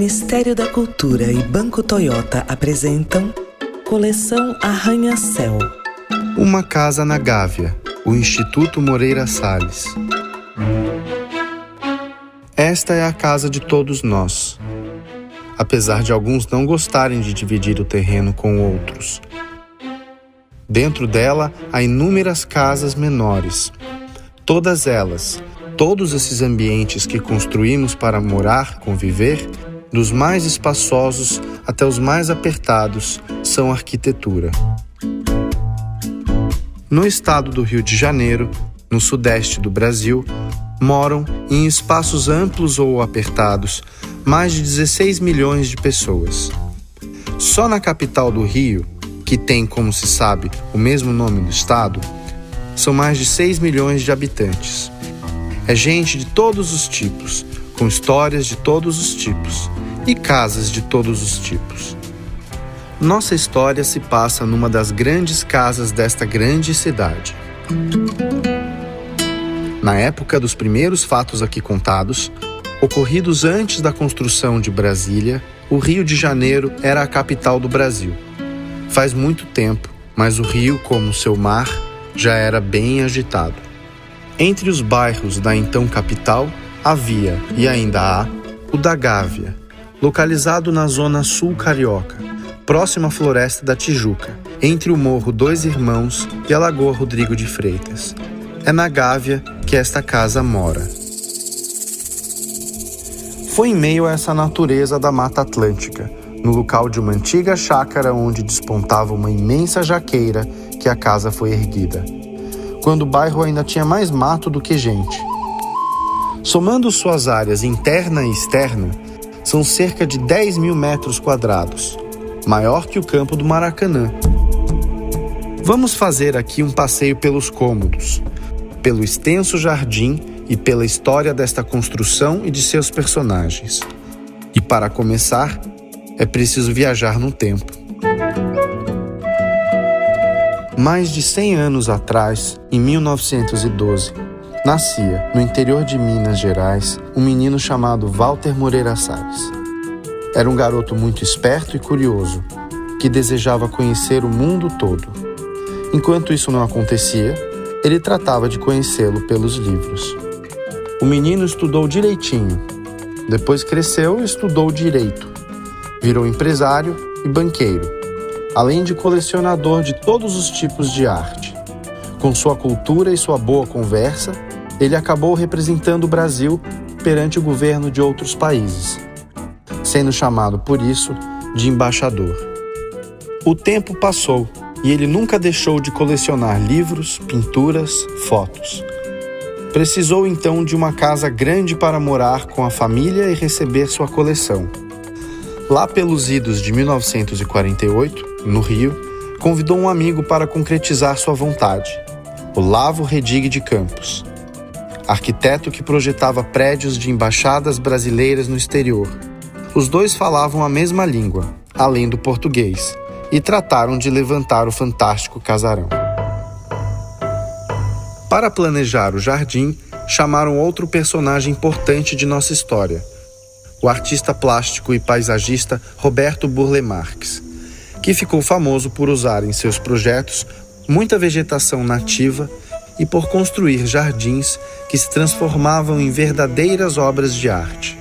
Ministério da Cultura e Banco Toyota apresentam Coleção Arranha-Céu. Uma casa na Gávea, o Instituto Moreira Salles. Esta é a casa de todos nós. Apesar de alguns não gostarem de dividir o terreno com outros. Dentro dela há inúmeras casas menores. Todas elas, todos esses ambientes que construímos para morar, conviver, dos mais espaçosos até os mais apertados, são arquitetura. No estado do Rio de Janeiro, no sudeste do Brasil, moram, em espaços amplos ou apertados, mais de 16 milhões de pessoas. Só na capital do Rio, que tem, como se sabe, o mesmo nome do estado, são mais de 6 milhões de habitantes. É gente de todos os tipos, com histórias de todos os tipos e casas de todos os tipos. Nossa história se passa numa das grandes casas desta grande cidade. Na época dos primeiros fatos aqui contados, ocorridos antes da construção de Brasília, o Rio de Janeiro era a capital do Brasil. Faz muito tempo, mas o Rio, como seu mar, já era bem agitado. Entre os bairros da então capital, havia, e ainda há, o da Gávea, localizado na zona sul carioca, próximo à Floresta da Tijuca, entre o Morro Dois Irmãos e a Lagoa Rodrigo de Freitas. É na Gávea que esta casa mora. Foi em meio a essa natureza da Mata Atlântica, no local de uma antiga chácara onde despontava uma imensa jaqueira, que a casa foi erguida, quando o bairro ainda tinha mais mato do que gente. Somando suas áreas interna e externa, são cerca de 10 mil metros quadrados, maior que o campo do Maracanã. Vamos fazer aqui um passeio pelos cômodos, pelo extenso jardim e pela história desta construção e de seus personagens. E para começar, é preciso viajar no tempo. Mais de 100 anos atrás, em 1912, nascia, no interior de Minas Gerais, um menino chamado Walter Moreira Salles. Era um garoto muito esperto e curioso, que desejava conhecer o mundo todo. Enquanto isso não acontecia, ele tratava de conhecê-lo pelos livros. O menino estudou direitinho. Depois cresceu e estudou direito. Virou empresário e banqueiro, além de colecionador de todos os tipos de arte. Com sua cultura e sua boa conversa, ele acabou representando o Brasil perante o governo de outros países, sendo chamado por isso de embaixador. O tempo passou e ele nunca deixou de colecionar livros, pinturas, fotos. Precisou então de uma casa grande para morar com a família e receber sua coleção. Lá pelos idos de 1948, no Rio, convidou um amigo para concretizar sua vontade, Olavo Redig de Campos, arquiteto que projetava prédios de embaixadas brasileiras no exterior. Os dois falavam a mesma língua, além do português, e trataram de levantar o fantástico casarão. Para planejar o jardim, chamaram outro personagem importante de nossa história, o artista plástico e paisagista Roberto Burle Marx, que ficou famoso por usar em seus projetos muita vegetação nativa e por construir jardins que se transformavam em verdadeiras obras de arte.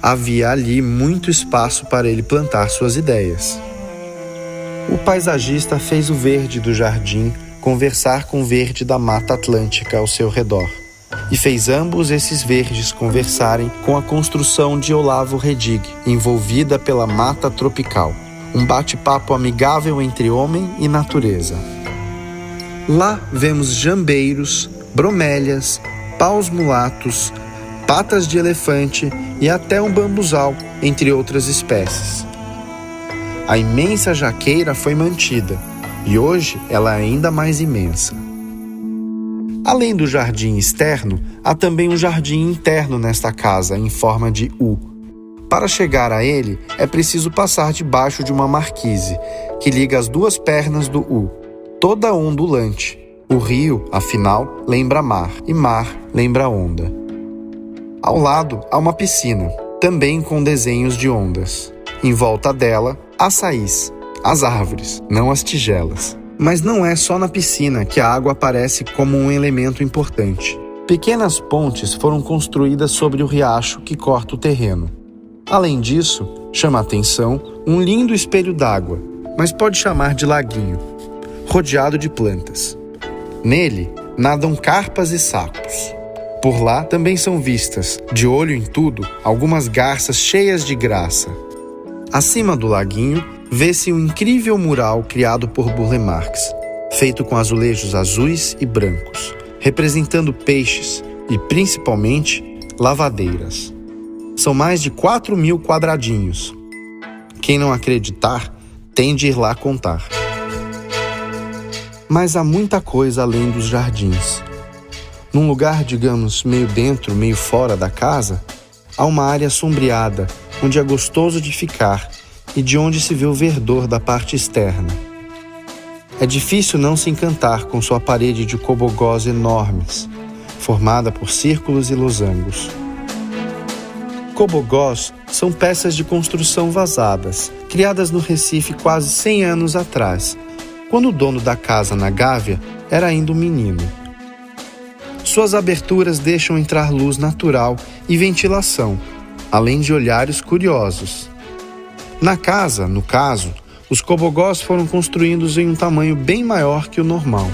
Havia ali muito espaço para ele plantar suas ideias. O paisagista fez o verde do jardim conversar com o verde da Mata Atlântica ao seu redor, e fez ambos esses verdes conversarem com a construção de Olavo Redig, envolvida pela mata tropical, um bate-papo amigável entre homem e natureza. Lá vemos jambeiros, bromélias, paus mulatos, patas de elefante e até um bambuzal, entre outras espécies. A imensa jaqueira foi mantida, e hoje ela é ainda mais imensa. Além do jardim externo, há também um jardim interno nesta casa, em forma de U. Para chegar a ele, é preciso passar debaixo de uma marquise, que liga as duas pernas do U, toda ondulante. O rio, afinal, lembra mar, e mar lembra onda. Ao lado, há uma piscina, também com desenhos de ondas. Em volta dela, açaís, as árvores, não as tigelas. Mas não é só na piscina que a água aparece como um elemento importante. Pequenas pontes foram construídas sobre o riacho que corta o terreno. Além disso, chama a atenção um lindo espelho d'água, mas pode chamar de laguinho, rodeado de plantas. Nele, nadam carpas e sapos. Por lá também são vistas, de olho em tudo, algumas garças cheias de graça. Acima do laguinho, vê-se um incrível mural criado por Burle Marx, feito com azulejos azuis e brancos, representando peixes e, principalmente, lavadeiras. São mais de 4.000 quadradinhos. Quem não acreditar, tem de ir lá contar. Mas há muita coisa além dos jardins. Num lugar, digamos, meio dentro, meio fora da casa, há uma área sombreada, onde é gostoso de ficar e de onde se vê o verdor da parte externa. É difícil não se encantar com sua parede de cobogós enormes, formada por círculos e losangos. Cobogós são peças de construção vazadas, criadas no Recife quase 100 anos atrás, quando o dono da casa na Gávea era ainda um menino. Suas aberturas deixam entrar luz natural e ventilação, além de olhares curiosos. Na casa, no caso, os cobogós foram construídos em um tamanho bem maior que o normal.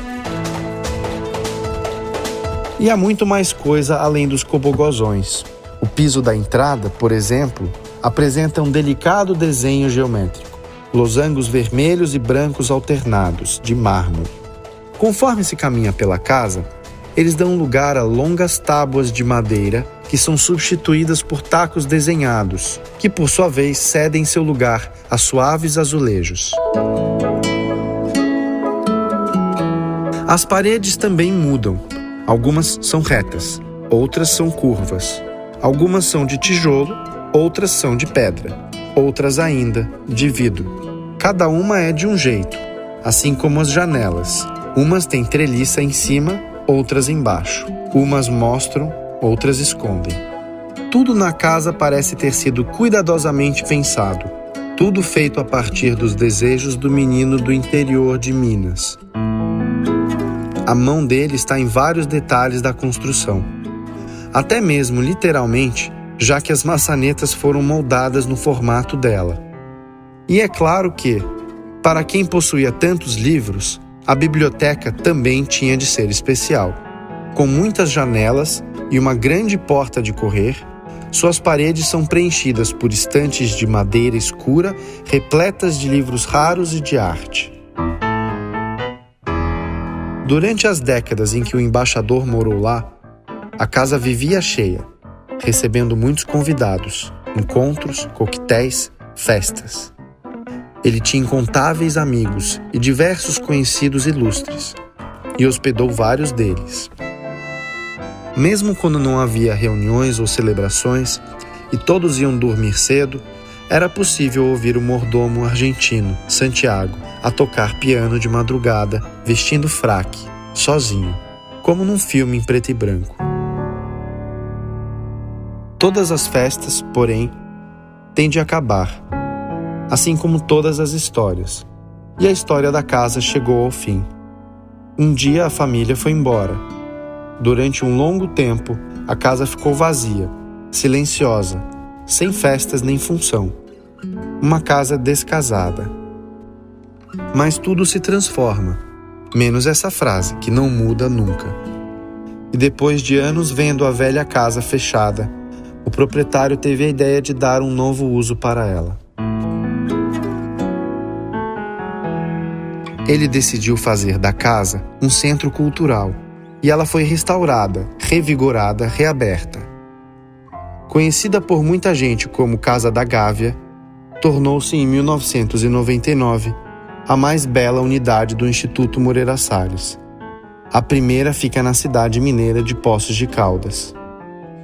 E há muito mais coisa além dos cobogozões. O piso da entrada, por exemplo, apresenta um delicado desenho geométrico, losangos vermelhos e brancos alternados, de mármore. Conforme se caminha pela casa, eles dão lugar a longas tábuas de madeira que são substituídas por tacos desenhados, que por sua vez cedem seu lugar a suaves azulejos. As paredes também mudam. Algumas são retas, outras são curvas. Algumas são de tijolo, outras são de pedra, outras ainda de vidro. Cada uma é de um jeito, assim como as janelas. Umas têm treliça em cima, outras embaixo. Umas mostram, outras escondem. Tudo na casa parece ter sido cuidadosamente pensado. Tudo feito a partir dos desejos do menino do interior de Minas. A mão dele está em vários detalhes da construção. Até mesmo literalmente, já que as maçanetas foram moldadas no formato dela. E é claro que, para quem possuía tantos livros, a biblioteca também tinha de ser especial. Com muitas janelas e uma grande porta de correr, suas paredes são preenchidas por estantes de madeira escura, repletas de livros raros e de arte. Durante as décadas em que o embaixador morou lá, a casa vivia cheia, recebendo muitos convidados, encontros, coquetéis, festas. Ele tinha incontáveis amigos e diversos conhecidos ilustres, e hospedou vários deles. Mesmo quando não havia reuniões ou celebrações, e todos iam dormir cedo, era possível ouvir o mordomo argentino, Santiago, a tocar piano de madrugada, vestindo fraque, sozinho, como num filme em preto e branco. Todas as festas, porém, têm de acabar, assim como todas as histórias. E a história da casa chegou ao fim. Um dia a família foi embora. Durante um longo tempo, a casa ficou vazia, silenciosa, sem festas nem função. Uma casa descasada. Mas tudo se transforma, menos essa frase, que não muda nunca. E depois de anos vendo a velha casa fechada, o proprietário teve a ideia de dar um novo uso para ela. Ele decidiu fazer da casa um centro cultural, e ela foi restaurada, revigorada, reaberta. Conhecida por muita gente como Casa da Gávea, tornou-se em 1999 a mais bela unidade do Instituto Moreira Salles. A primeira fica na cidade mineira de Poços de Caldas.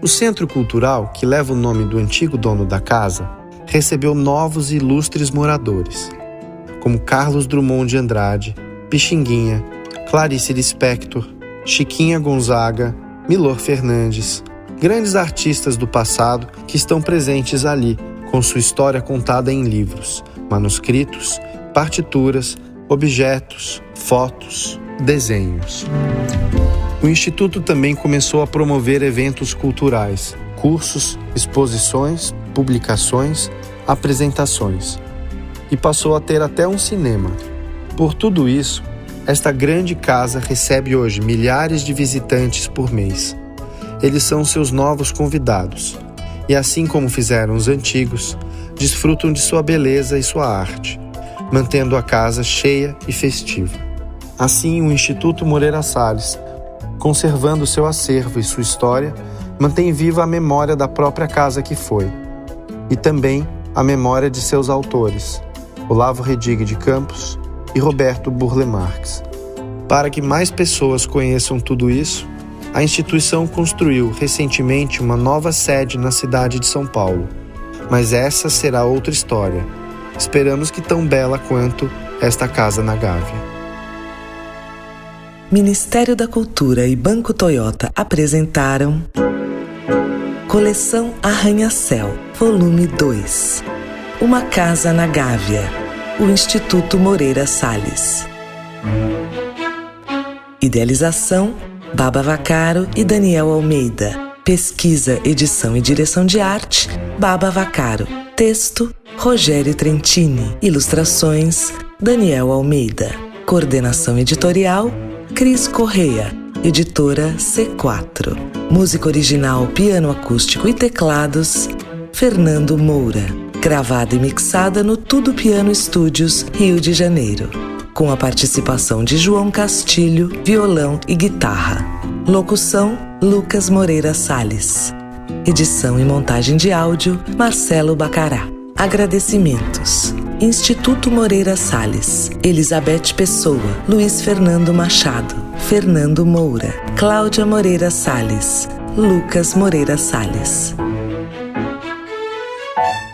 O centro cultural, que leva o nome do antigo dono da casa, recebeu novos e ilustres moradores, como Carlos Drummond de Andrade, Pixinguinha, Clarice Lispector, Chiquinha Gonzaga, Milor Fernandes, grandes artistas do passado que estão presentes ali, com sua história contada em livros, manuscritos, partituras, objetos, fotos, desenhos. O Instituto também começou a promover eventos culturais, cursos, exposições, publicações, apresentações. E passou a ter até um cinema. Por tudo isso, esta grande casa recebe hoje milhares de visitantes por mês. Eles são seus novos convidados. E assim como fizeram os antigos, desfrutam de sua beleza e sua arte, mantendo a casa cheia e festiva. Assim, o Instituto Moreira Salles, conservando seu acervo e sua história, mantém viva a memória da própria casa que foi, e também a memória de seus autores, Olavo Redig de Campos e Roberto Burle Marx. Para que mais pessoas conheçam tudo isso, a instituição construiu recentemente uma nova sede na cidade de São Paulo. Mas essa será outra história. Esperamos que tão bela quanto esta casa na Gávea. Ministério da Cultura e Banco Toyota apresentaram Coleção Arranha-Céu, volume 2. Uma casa na Gávea, o Instituto Moreira Salles. Idealização, Baba Vaccaro e Daniel Almeida. Pesquisa, edição e direção de arte, Baba Vaccaro. Texto, Rogério Trentini. Ilustrações, Daniel Almeida. Coordenação editorial, Cris Correia. Editora C4. Música original, piano acústico e teclados, Fernando Moura. Gravada e mixada no Tudo Piano Studios, Rio de Janeiro. Com a participação de João Castilho, violão e guitarra. Locução, Lucas Moreira Salles. Edição e montagem de áudio, Marcelo Bacará. Agradecimentos: Instituto Moreira Salles, Elizabeth Pessoa, Luiz Fernando Machado, Fernando Moura, Cláudia Moreira Salles, Lucas Moreira Salles.